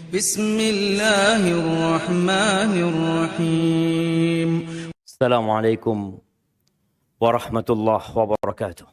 بسم الله الرحمن الرحيم. السلام عليكم ورحمة الله وبركاته.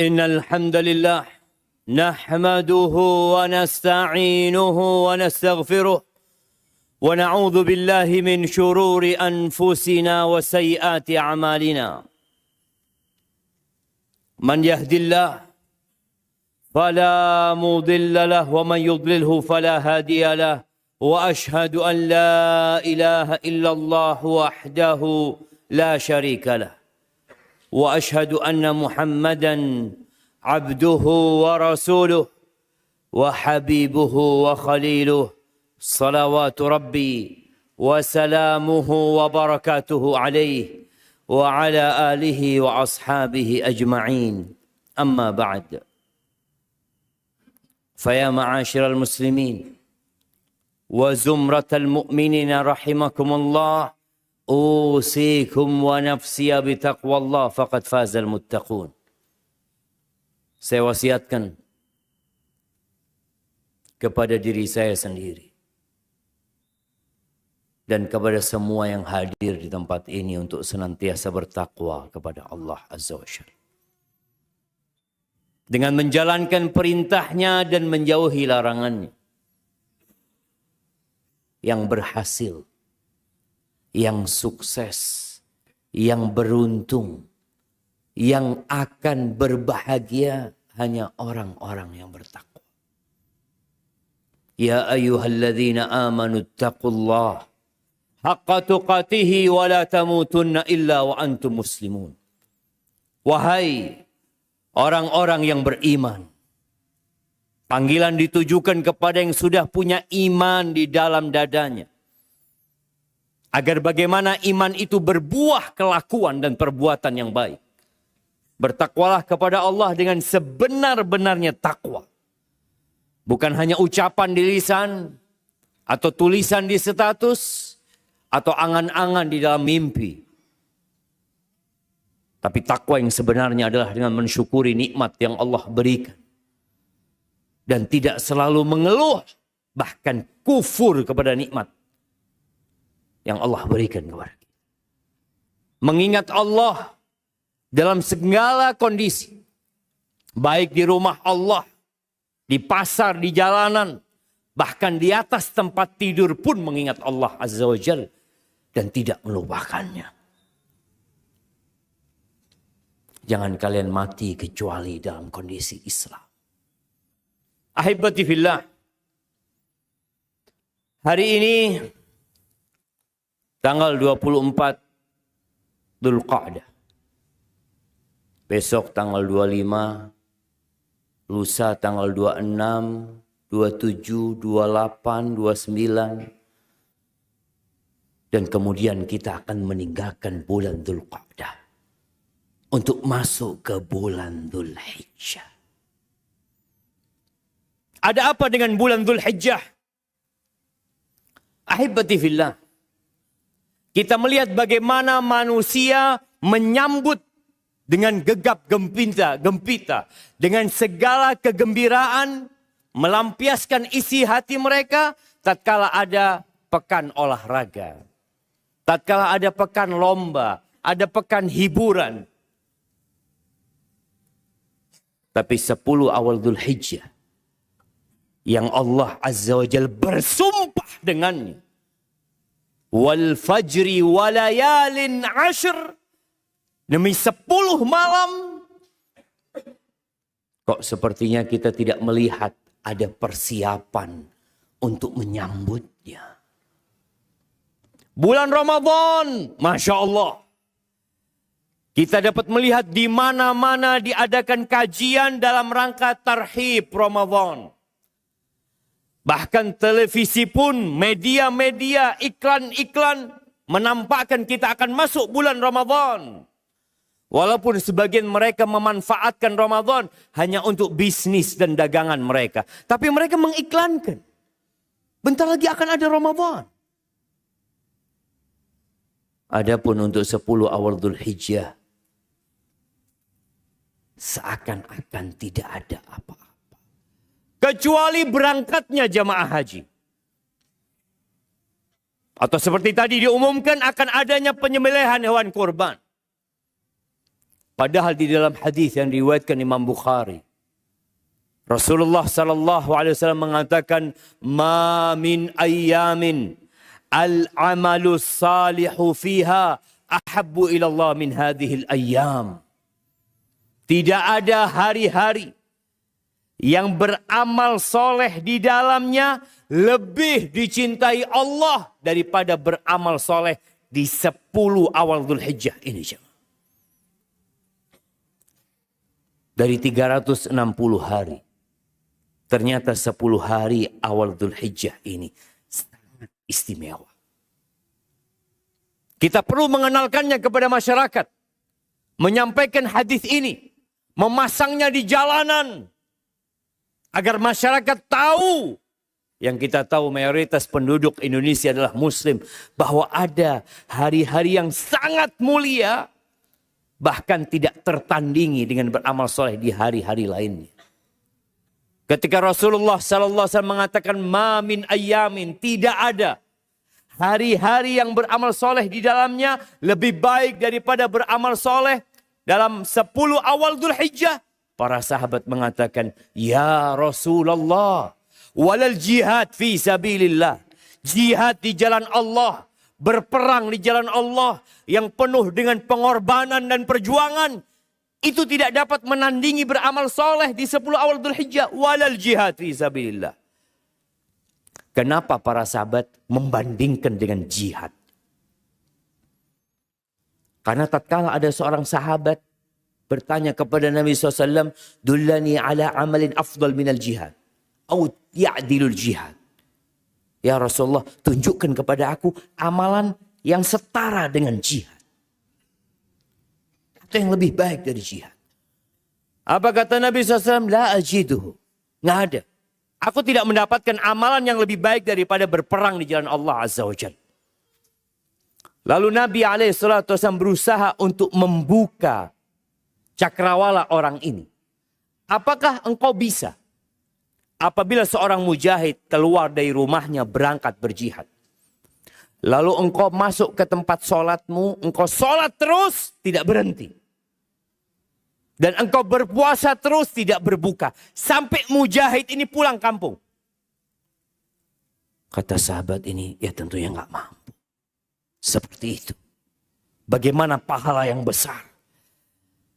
إن الحمد لله نحمده ونستعينه ونستغفره ونعوذ بالله من شرور أنفسنا وسيئات أعمالنا. من يهد الله فلا مضل له ومن يضلله فلا هادي له، وأشهد أن لا إله إلا الله وحده لا شريك له، وأشهد أن محمدا عبده ورسوله وحبيبه وخليله، صلوات ربي وسلامه وبركاته عليه وعلى آله وأصحابه أجمعين. أما بعد، فيا معاشر المسلمين وزمرة المؤمنين رحمكم الله، أوصيكم ونفسي بتقوى الله فقد فاز المتقون. Saya wasiatkan kepada diri saya sendiri dan kepada semua yang hadir di tempat ini untuk senantiasa bertakwa kepada Allah Azza wa Jalla, dengan menjalankan perintahnya dan menjauhi larangannya. Yang berhasil, yang sukses, yang beruntung, yang akan berbahagia hanya orang-orang yang bertakwa. Ya ayyuhalladzina amanu taqullah haqqa tuqatihi wa la tamutunna illa wa antum muslimun. Wahai orang-orang yang beriman, panggilan ditujukan kepada yang sudah punya iman di dalam dadanya, agar bagaimana iman itu berbuah kelakuan dan perbuatan yang baik. Bertakwalah kepada Allah dengan sebenar-benarnya takwa. Bukan hanya ucapan di lisan, atau tulisan di status, atau angan-angan di dalam mimpi. Tapi takwa yang sebenarnya adalah dengan mensyukuri nikmat yang Allah berikan. Dan tidak selalu mengeluh, bahkan kufur kepada nikmat yang Allah berikan kepada kita. Mengingat Allah dalam segala kondisi. Baik di rumah Allah, di pasar, di jalanan, bahkan di atas tempat tidur pun mengingat Allah Azza wa Jalla dan tidak melupakannya. Jangan kalian mati kecuali dalam kondisi Islam. Ahibati fillah. Hari ini tanggal 24 Dzulqa'dah. Besok tanggal 25, lusa tanggal 26, 27, 28, 29. Dan kemudian kita akan meninggalkan bulan Dzulqa'dah untuk masuk ke bulan Dzulhijjah. Ada apa dengan bulan Dzulhijjah? Ahibati fillah. Kita melihat bagaimana manusia menyambut dengan gegap gempita, dengan segala kegembiraan, melampiaskan isi hati mereka tatkala ada pekan olahraga, tatkala ada pekan lomba, ada pekan hiburan. Tapi 10 awal Dzulhijjah yang Allah Azza wa Jalla bersumpah dengannya, wal fajri walayalin ashr, demi 10 malam. Kok sepertinya kita tidak melihat ada persiapan untuk menyambutnya. Bulan Ramadan, Masya Allah. Kita dapat melihat di mana-mana diadakan kajian dalam rangka tarhib Ramadan. Bahkan televisi pun, media-media, iklan-iklan menampakkan kita akan masuk bulan Ramadan. Walaupun sebagian mereka memanfaatkan Ramadan hanya untuk bisnis dan dagangan mereka. Tapi mereka mengiklankan. Bentar lagi akan ada Ramadan. Adapun untuk 10 awal Dzulhijjah, seakan-akan tidak ada apa-apa. Kecuali berangkatnya jamaah haji. Atau seperti tadi diumumkan akan adanya penyembelihan hewan kurban. Padahal di dalam hadis yang diriwayatkan Imam Bukhari, Rasulullah sallallahu alaihi wasallam mengatakan, "Ma min ayyamin al-amalu salihu fiha ahabbu ila Allah min hadhil ayyam." Tidak ada hari-hari yang beramal soleh di dalamnya lebih dicintai Allah daripada beramal soleh di 10 awal Dzulhijjah ini. Dari 360 hari, ternyata 10 hari awal Dzulhijjah ini sangat istimewa. Kita perlu mengenalkannya kepada masyarakat, menyampaikan hadis ini, memasangnya di jalanan, agar masyarakat tahu. Yang kita tahu mayoritas penduduk Indonesia adalah Muslim, bahwa ada hari-hari yang sangat mulia, bahkan tidak tertandingi dengan beramal soleh di hari-hari lainnya. Ketika Rasulullah SAW mengatakan, "Ma min ayyamin", tidak ada hari-hari yang beramal soleh di dalamnya lebih baik daripada beramal soleh dalam 10 awal Dzulhijjah. Para sahabat mengatakan, "Ya Rasulullah, walal jihad fi sabilillah." Jihad di jalan Allah, berperang di jalan Allah yang penuh dengan pengorbanan dan perjuangan, itu tidak dapat menandingi beramal soleh di 10 awal Dzulhijjah. Walal jihad fi sabilillah. Kenapa para sahabat membandingkan dengan jihad? Karena tatkala ada seorang sahabat bertanya kepada Nabi SAW, "Dullani ala amalin afdal minal jihad, au ya'dilul jihad." Ya Rasulullah, tunjukkan kepada aku amalan yang setara dengan jihad, atau yang lebih baik dari jihad. Apa kata Nabi SAW? La ajiduhu. Nggak ada. Aku tidak mendapatkan amalan yang lebih baik daripada berperang di jalan Allah Azza wa Jalla. Lalu Nabi SAW berusaha untuk membuka cakrawala orang ini. Apakah engkau bisa apabila seorang mujahid keluar dari rumahnya berangkat berjihad. Lalu engkau masuk ke tempat sholatmu, engkau sholat terus tidak berhenti. Dan engkau berpuasa terus tidak berbuka. Sampai mujahid ini pulang kampung. Kata sahabat ini, ya tentunya nggak mampu. Seperti itu. Bagaimana pahala yang besar.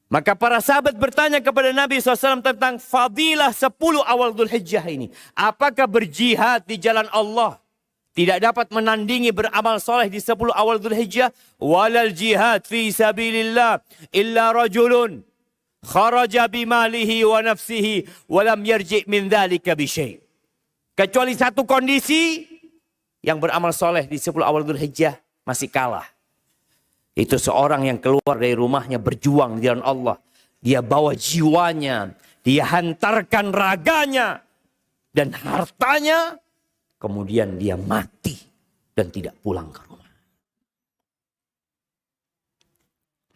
Maka para sahabat bertanya kepada Nabi SAW tentang fadilah 10 awal Dzulhijjah ini. Apakah berjihad di jalan Allah tidak dapat menandingi beramal soleh di 10 awal Dzulhijjah? Walal jihad fi sabilillah illa rajulun kharaja bimalihi wa nafsihi walam yarji' min dzalika bi syai'. Kecuali satu kondisi, yang beramal soleh di 10 awal Dzulhijjah masih kalah. Itu seorang yang keluar dari rumahnya berjuang di jalan Allah. Dia bawa jiwanya, dia hantarkan raganya dan hartanya, kemudian dia mati dan tidak pulang ke rumah.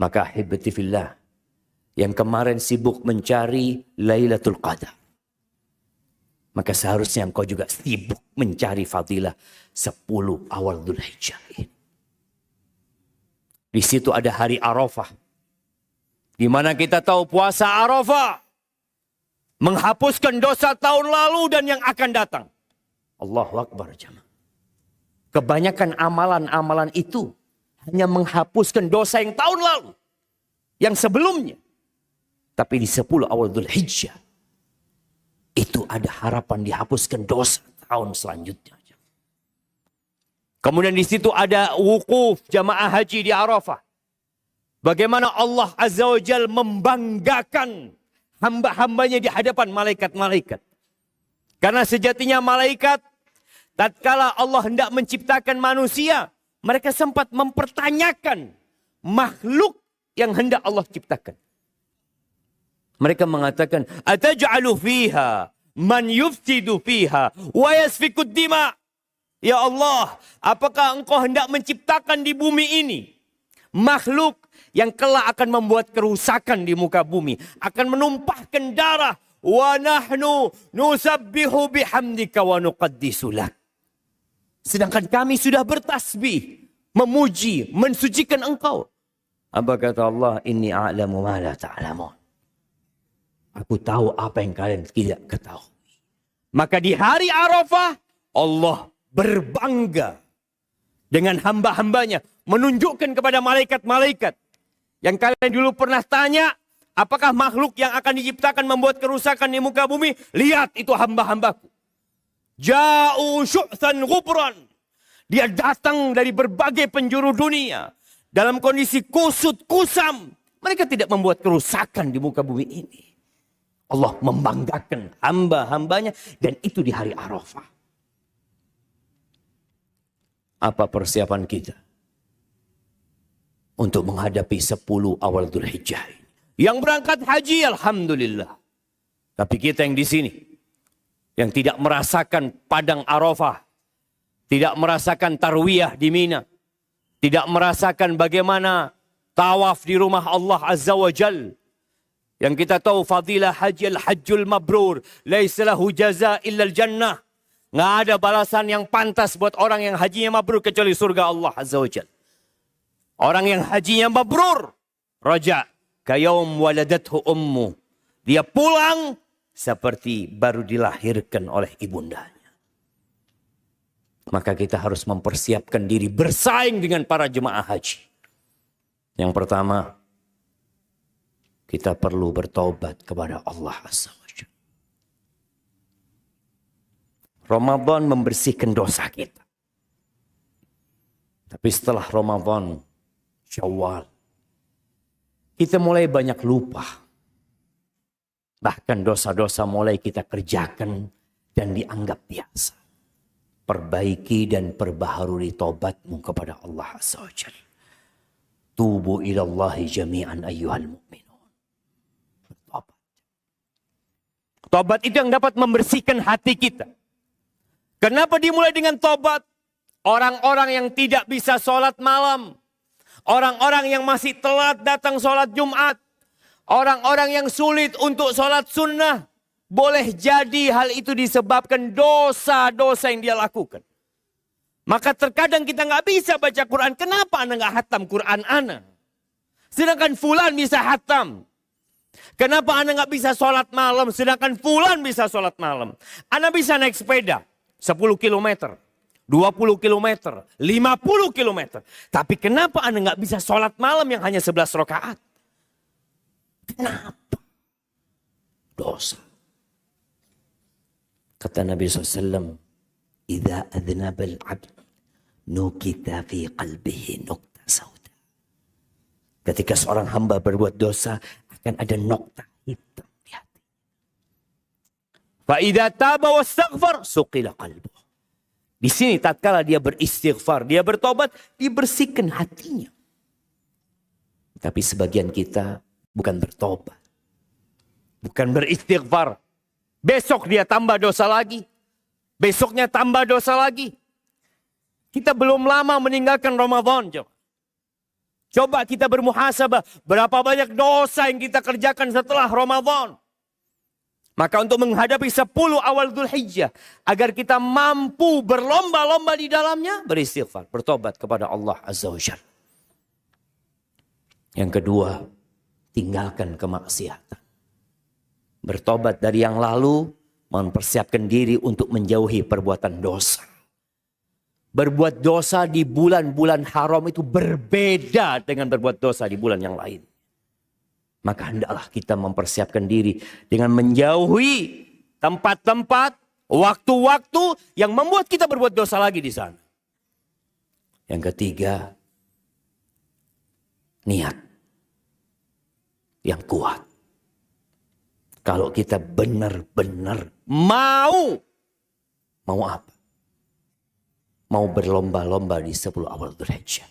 Maka ahibati fillah, yang kemarin sibuk mencari Lailatul Qadar, maka seharusnya engkau juga sibuk mencari fadilah 10 awal Dzulhijjah ini. Di situ ada hari Arafah, di mana kita tahu puasa Arafah menghapuskan dosa tahun lalu dan yang akan datang. Allahu Akbar jemaah. Kebanyakan amalan-amalan itu hanya menghapuskan dosa yang tahun lalu, yang sebelumnya. Tapi di 10 awal Dzulhijjah itu ada harapan dihapuskan dosa tahun selanjutnya. Kemudian di situ ada wukuf jamaah haji di Arafah. Bagaimana Allah Azza wa Jalla membanggakan hamba-hambanya di hadapan malaikat-malaikat. Karena sejatinya malaikat, tatkala Allah hendak menciptakan manusia, mereka sempat mempertanyakan makhluk yang hendak Allah ciptakan. Mereka mengatakan, ataj'alu fiha man yufsidu fiha wa yasfikud dima'. Ya Allah, apakah engkau hendak menciptakan di bumi ini makhluk yang kelak akan membuat kerusakan di muka bumi, akan menumpahkan darah, wa nahnu nusabbihu bihamdika wa nuqaddisu lak. Sedangkan kami sudah bertasbih, memuji, mensucikan engkau. Apa kata Allah? Inni a'lamu ma la ta'lamun. Aku tahu apa yang kalian tidak ketahui. Maka di hari Arafah, Allah berbangga dengan hamba-hambanya. Menunjukkan kepada malaikat-malaikat. Yang kalian dulu pernah tanya, apakah makhluk yang akan diciptakan membuat kerusakan di muka bumi? Lihat, itu hamba-hambaku. Ja'u syu'than ghubran. Dia datang dari berbagai penjuru dunia. Dalam kondisi kusut, kusam. Mereka tidak membuat kerusakan di muka bumi ini. Allah membanggakan hamba-hambanya. Dan itu di hari Arafah. Apa persiapan kita untuk menghadapi 10 awal Dzulhijjah ini? Yang berangkat haji, alhamdulillah. Tapi kita yang di sini, yang tidak merasakan padang Arafah, tidak merasakan tarwiyah di Mina, tidak merasakan bagaimana tawaf di rumah Allah Azza wa Jal. Yang kita tahu fadilah haji al-hajjul mabrur, laisa lahu jaza illa al-jannah. Nggak ada balasan yang pantas buat orang yang hajinya mabrur kecuali surga Allah Azza wa Jalla. Orang yang hajinya mabrur, raja kayaum waladathu ummu. Dia pulang seperti baru dilahirkan oleh ibundanya. Maka kita harus mempersiapkan diri bersaing dengan para jemaah haji. Yang pertama, kita perlu bertobat kepada Allah Azza wa Jalla. Ramadan membersihkan dosa kita. Tapi setelah Ramadan, Syawal, kita mulai banyak lupa. Bahkan dosa-dosa mulai kita kerjakan dan dianggap biasa. Perbaiki dan perbaharui tobatmu kepada Allah Azza wa Jalla. Tubu ilallahi jami'an ayyuhal mu'minun. Bertobat. Tobat itu yang dapat membersihkan hati kita. Kenapa dimulai dengan tobat? Orang-orang yang tidak bisa sholat malam. Orang-orang yang masih telat datang sholat Jumat. Orang-orang yang sulit untuk sholat sunnah. Boleh jadi hal itu disebabkan dosa-dosa yang dia lakukan. Maka terkadang kita nggak bisa baca Quran. Kenapa Anda nggak hatam Quran Anda? Sedangkan fulan bisa hatam. Kenapa Anda nggak bisa sholat malam? Sedangkan fulan bisa sholat malam. Anda bisa naik sepeda 10 kilometer, 20 kilometer, 50 kilometer. Tapi kenapa Anda nggak bisa sholat malam yang hanya 11 rakaat? Kenapa? Dosa. Kata Nabi SAW, "Idza adznaba al-'abd nukita fi qalbihi nukta sauda." Ketika seorang hamba berbuat dosa, akan ada nokta hitam di hati. Fa idza taba wastaghfar suqila qalbuh. Di sini tatkala dia beristighfar, dia bertobat, dibersihkan hatinya. Tapi sebagian kita bukan bertobat, bukan beristighfar. Besok dia tambah dosa lagi. Besoknya tambah dosa lagi. Kita belum lama meninggalkan Ramadan. Coba kita bermuhasabah. Berapa banyak dosa yang kita kerjakan setelah Ramadan. Maka untuk menghadapi 10 awal Dzulhijjah. Agar kita mampu berlomba-lomba di dalamnya. Beristighfar. Bertobat kepada Allah Azza wa Jalla. Yang kedua. Tinggalkan kemaksiatan. Bertobat dari yang lalu, mempersiapkan diri untuk menjauhi perbuatan dosa. Berbuat dosa di bulan-bulan haram itu berbeda dengan berbuat dosa di bulan yang lain. Maka hendaklah kita mempersiapkan diri dengan menjauhi tempat-tempat, waktu-waktu yang membuat kita berbuat dosa lagi di sana. Yang ketiga, niat yang kuat. Kalau kita benar-benar mau apa? Mau berlomba-lomba di 10 awal Dzulhijjah.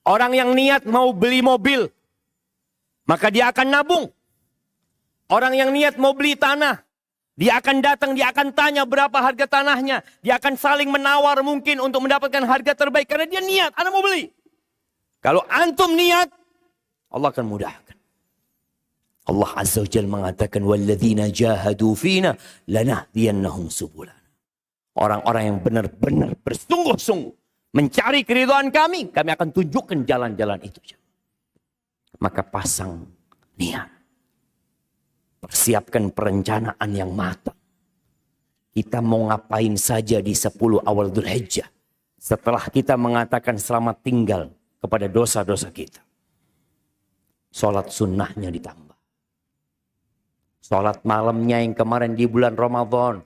Orang yang niat mau beli mobil, maka dia akan nabung. Orang yang niat mau beli tanah, dia akan datang, dia akan tanya berapa harga tanahnya. Dia akan saling menawar mungkin untuk mendapatkan harga terbaik. Karena dia niat, Anda mau beli. Kalau antum niat, Allah akan mudahkan. Allah Azza wa Jalla mengatakan walladzina jahadu fina lanahdiyannahum subulana. Orang-orang yang benar-benar bersungguh-sungguh mencari keridhaan kami akan tunjukkan jalan-jalan itu. Maka pasang niat. Persiapkan perencanaan yang matang. Kita mau ngapain saja di 10 awal Dzulhijjah setelah kita mengatakan selamat tinggal kepada dosa-dosa kita. Salat sunnahnya ditambah. Salat malamnya yang kemarin di bulan Ramadan.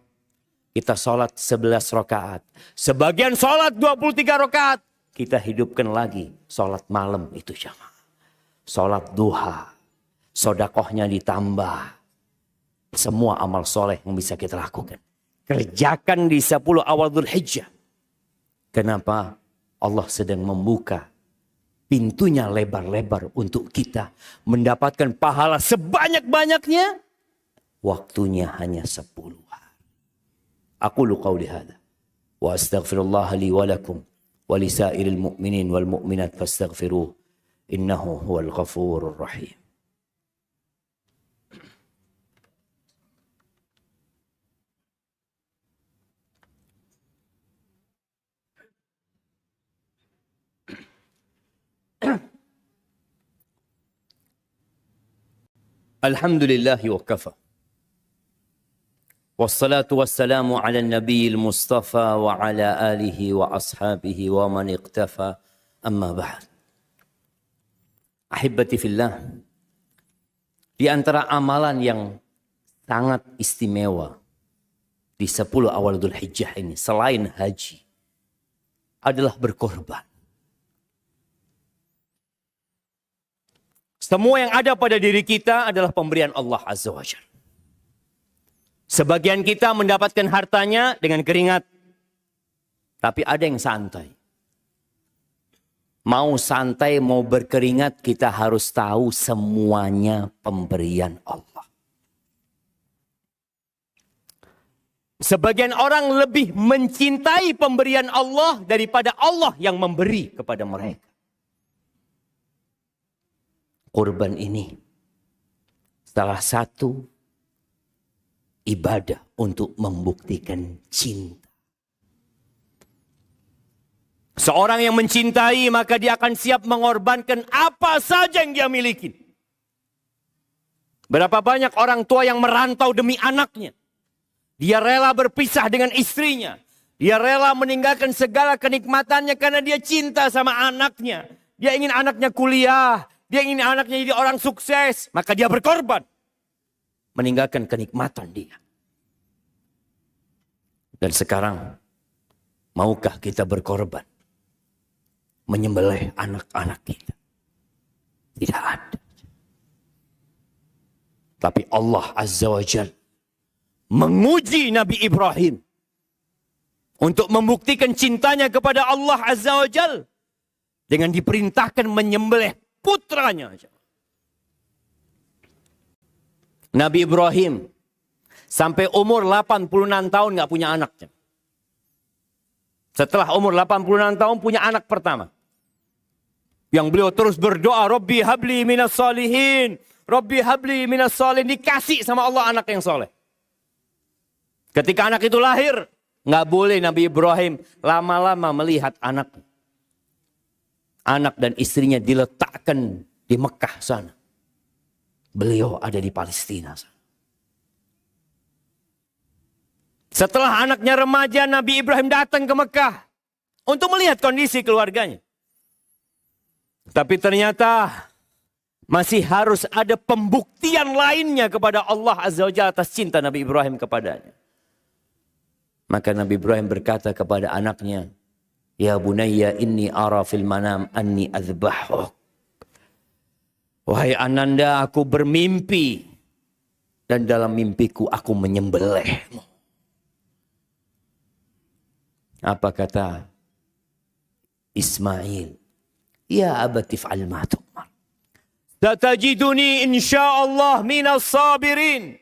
Kita salat 11 rakaat. Sebagian salat 23 rakaat. Kita hidupkan lagi salat malam itu jamaah. Salat duha. Sodakohnya ditambah. Semua amal soleh yang bisa kita lakukan. Kerjakan di 10 awal Dzulhijjah. Kenapa? Allah sedang membuka pintunya lebar-lebar untuk kita mendapatkan pahala sebanyak-banyaknya. Waktunya hanya 10 hari. Aqulu qawli hadha. Wa astaghfirullah li wa lakum. Wa lisairil mu'minin wal mu'minat fastaghfiruh. Innahu huwal ghafurur rahim. Alhamdulillahi wa kafa. Wassalatu wassalamu ala nabiyil mustafa wa ala alihi wa ashabihi wa man iqtafa amma ba'd. Ahibbati fillah. Di antara amalan yang sangat istimewa di 10 awal Dzulhijjah ini selain haji adalah berkorban. Semua yang ada pada diri kita adalah pemberian Allah Azza wa Jalla. Sebagian kita mendapatkan hartanya dengan keringat. Tapi ada yang santai. Mau santai, mau berkeringat, kita harus tahu semuanya pemberian Allah. Sebagian orang lebih mencintai pemberian Allah daripada Allah yang memberi kepada mereka. Kurban ini salah satu ibadah untuk membuktikan cinta. Seorang yang mencintai maka dia akan siap mengorbankan apa saja yang dia miliki. Berapa banyak orang tua yang merantau demi anaknya. Dia rela berpisah dengan istrinya. Dia rela meninggalkan segala kenikmatannya karena dia cinta sama anaknya. Dia ingin anaknya kuliah. Dia ingin anaknya jadi orang sukses. Maka dia berkorban. Meninggalkan kenikmatan dia. Dan sekarang, maukah kita berkorban? Menyembelih anak-anak kita? Tidak ada. Tapi Allah Azza wa Jalla menguji Nabi Ibrahim untuk membuktikan cintanya kepada Allah Azza wa Jalla dengan diperintahkan menyembelih putranya. Nabi Ibrahim sampai umur 86 tahun nggak punya anaknya. Setelah umur 86 tahun punya anak pertama. Yang beliau terus berdoa, Rabbi habli minas salihin. Rabbi habli minas salihin. Dikasih sama Allah anak yang soleh. Ketika anak itu lahir, nggak boleh Nabi Ibrahim lama-lama melihat anak. Anak dan istrinya diletakkan di Mekah sana. Beliau ada di Palestina sana. Setelah anaknya remaja, Nabi Ibrahim datang ke Mekah untuk melihat kondisi keluarganya. Tapi ternyata masih harus ada pembuktian lainnya kepada Allah Azza wa Jalla atas cinta Nabi Ibrahim kepadanya. Maka Nabi Ibrahim berkata kepada anaknya, Ya bunayya inni ara fil manam anni azbahuk. Wahai ananda, aku bermimpi. Dan dalam mimpiku aku menyembelihmu. Apa kata Ismail? Ya abati fa'al ma tu'mar. Satajiduni insyaallah minas sabirin.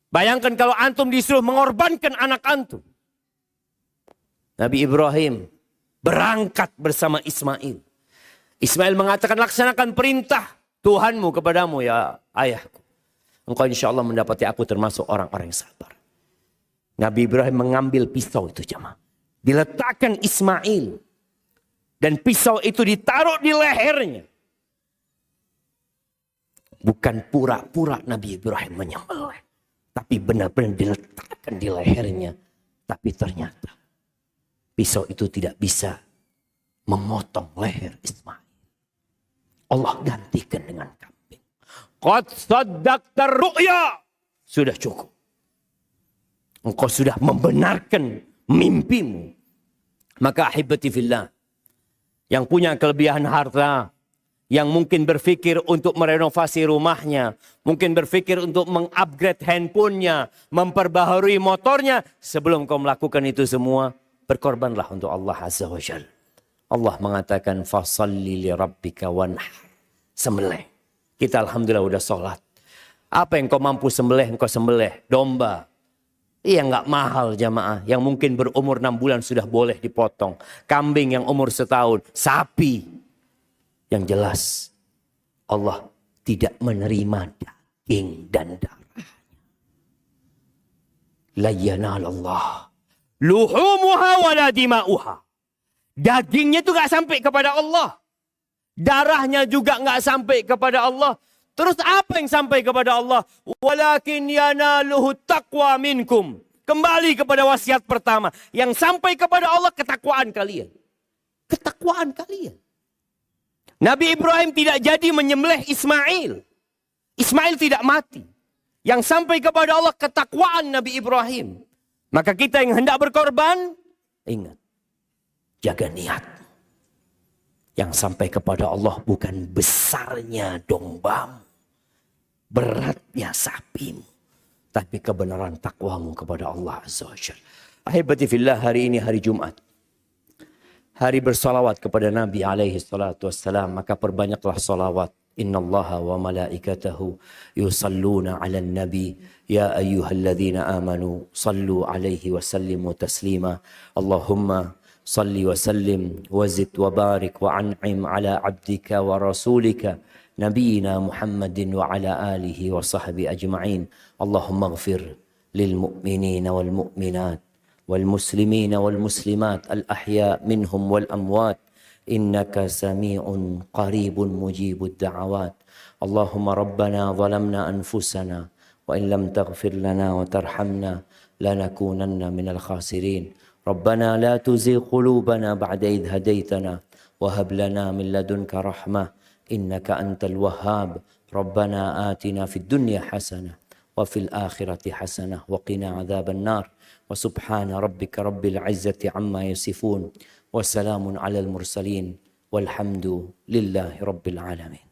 Bayangkan kalau antum disuruh mengorbankan anak antum. Nabi Ibrahim berangkat bersama Ismail. Ismail mengatakan, laksanakan perintah Tuhanmu kepadamu ya ayahku. Engkau insya Allah mendapati aku termasuk orang-orang yang sabar. Nabi Ibrahim mengambil pisau itu jemaah. Diletakkan Ismail. Dan pisau itu ditaruh di lehernya. Bukan pura-pura Nabi Ibrahim menyembelih. Tapi benar-benar diletakkan di lehernya. Tapi ternyata pisau itu tidak bisa memotong leher Ismail. Allah gantikan dengan kambing. Qad saddaqta ru'ya. Sudah cukup. Engkau sudah membenarkan mimpimu. Maka ahibati fillah. Yang punya kelebihan harta. Yang mungkin berpikir untuk merenovasi rumahnya. Mungkin berpikir untuk mengupgrade handphonenya. Memperbaharui motornya. Sebelum kau melakukan itu semua. Berkorbanlah untuk Allah Azza wa Jalla. Allah mengatakan. Fasalli li rabbika wanhar. Sembelih. Kita alhamdulillah udah sholat. Apa yang kau mampu sembelih, engkau sembelih. Domba. Iya nggak mahal jamaah. Yang mungkin berumur 6 bulan sudah boleh dipotong. Kambing yang umur setahun. Sapi. Yang jelas. Allah tidak menerima daging dan darahnya. La yanalallah. Luhumuha wala dima'uha. Dagingnya itu nggak sampai kepada Allah. Darahnya juga nggak sampai kepada Allah. Terus apa yang sampai kepada Allah? Walakin yanaluhu taqwa minkum. Kembali kepada wasiat pertama. Yang sampai kepada Allah ketakwaan kalian. Ketakwaan kalian. Nabi Ibrahim tidak jadi menyembelih Ismail. Ismail tidak mati. Yang sampai kepada Allah ketakwaan Nabi Ibrahim. Maka kita yang hendak berkorban, ingat. Jaga niat. Yang sampai kepada Allah bukan besarnya dombamu. Beratnya sapimu. Tapi kebenaran takwamu kepada Allah Azza wa Jalla. Ahibati fillah, hari ini hari Jumat. Hari bersalawat kepada Nabi alaihi salatu wassalam. Maka perbanyaklah salawat. innallaha wa malaikatahu yusalluna 'alan nabi ya ayyuhalladzina amanu sallu 'alaihi wa sallimu taslima. Allahumma salli wa sallim wa zid wa barik wa an'im 'ala 'abdika wa rasulika nabiyina Muhammadin wa 'ala alihi wa sahbihi ajma'in. Allahumma ighfir lil mu'minina wal mu'minat wal muslimina wal muslimat al ahya minhum wal amwat innaka sami'un qaribun mujibud da'awat. Allahumma rabbana zalamna anfusana wa in lam taghfir lana wa tarhamna lanakunanna minal khasirin. Rabbana la tuzigh qulubana ba'da idh hadaitana wa hab lana min ladunka rahmah innaka antal wahhab. Rabbana atina fid dunya hasanah wa fil akhirati hasanah wa qina adzaban nar. Wa subhana rabbika rabbil izzati amma yasifun. Wassalamun alal mursalin walhamdu lillahi rabbil alamin.